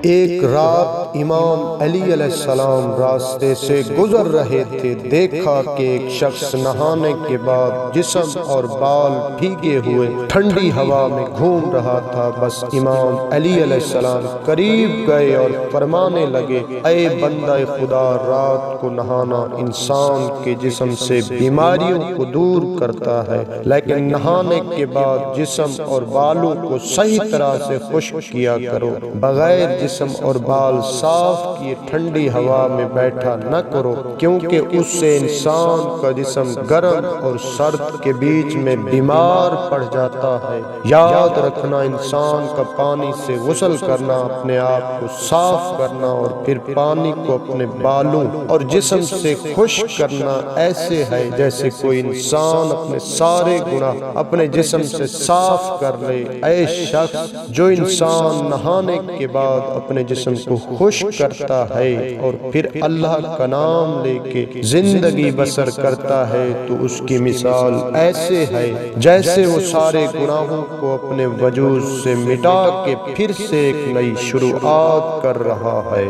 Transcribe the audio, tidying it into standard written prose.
ایک رات امام علی علیہ السلام راستے سے گزر رہے تھے، دیکھا کہ ایک شخص نہانے کے بعد جسم اور بال بھیگے ہوئے ٹھنڈی ہوا میں گھوم رہا تھا۔ بس امام علی علیہ السلام قریب گئے اور فرمانے لگے، اے بندہ خدا، رات کو نہانا انسان کے جسم سے بیماریوں کو دور کرتا ہے، لیکن نہانے کے بعد جسم اور بالوں کو صحیح طرح سے خشک کیا کرو، بغیر جسم اور بال صاف کیے ٹھنڈی ہوا میں بیٹھا نہ کرو، کیونکہ اس سے انسان کا جسم گرم اور سرد کے بیچ میں بیمار پڑ جاتا ہے۔ یاد رکھنا، انسان کا پانی سے غسل کرنا، اپنے آپ کو صاف کرنا اور پھر پانی کو اپنے بالوں اور جسم سے خشک کرنا ایسے ہے جیسے کوئی انسان اپنے سارے گناہ اپنے جسم سے صاف کر لے۔ اے شخص، جو انسان نہانے کے بعد اپنے جسم کو خشک کرتا ہے اور پھر اللہ کا نام لے کے زندگی بسر کرتا ہے، تو اس کی مثال ایسے ہے جیسے وہ سارے گناہوں کو اپنے وجود سے مٹا کے پھر سے ایک نئی شروعات کر رہا ہے۔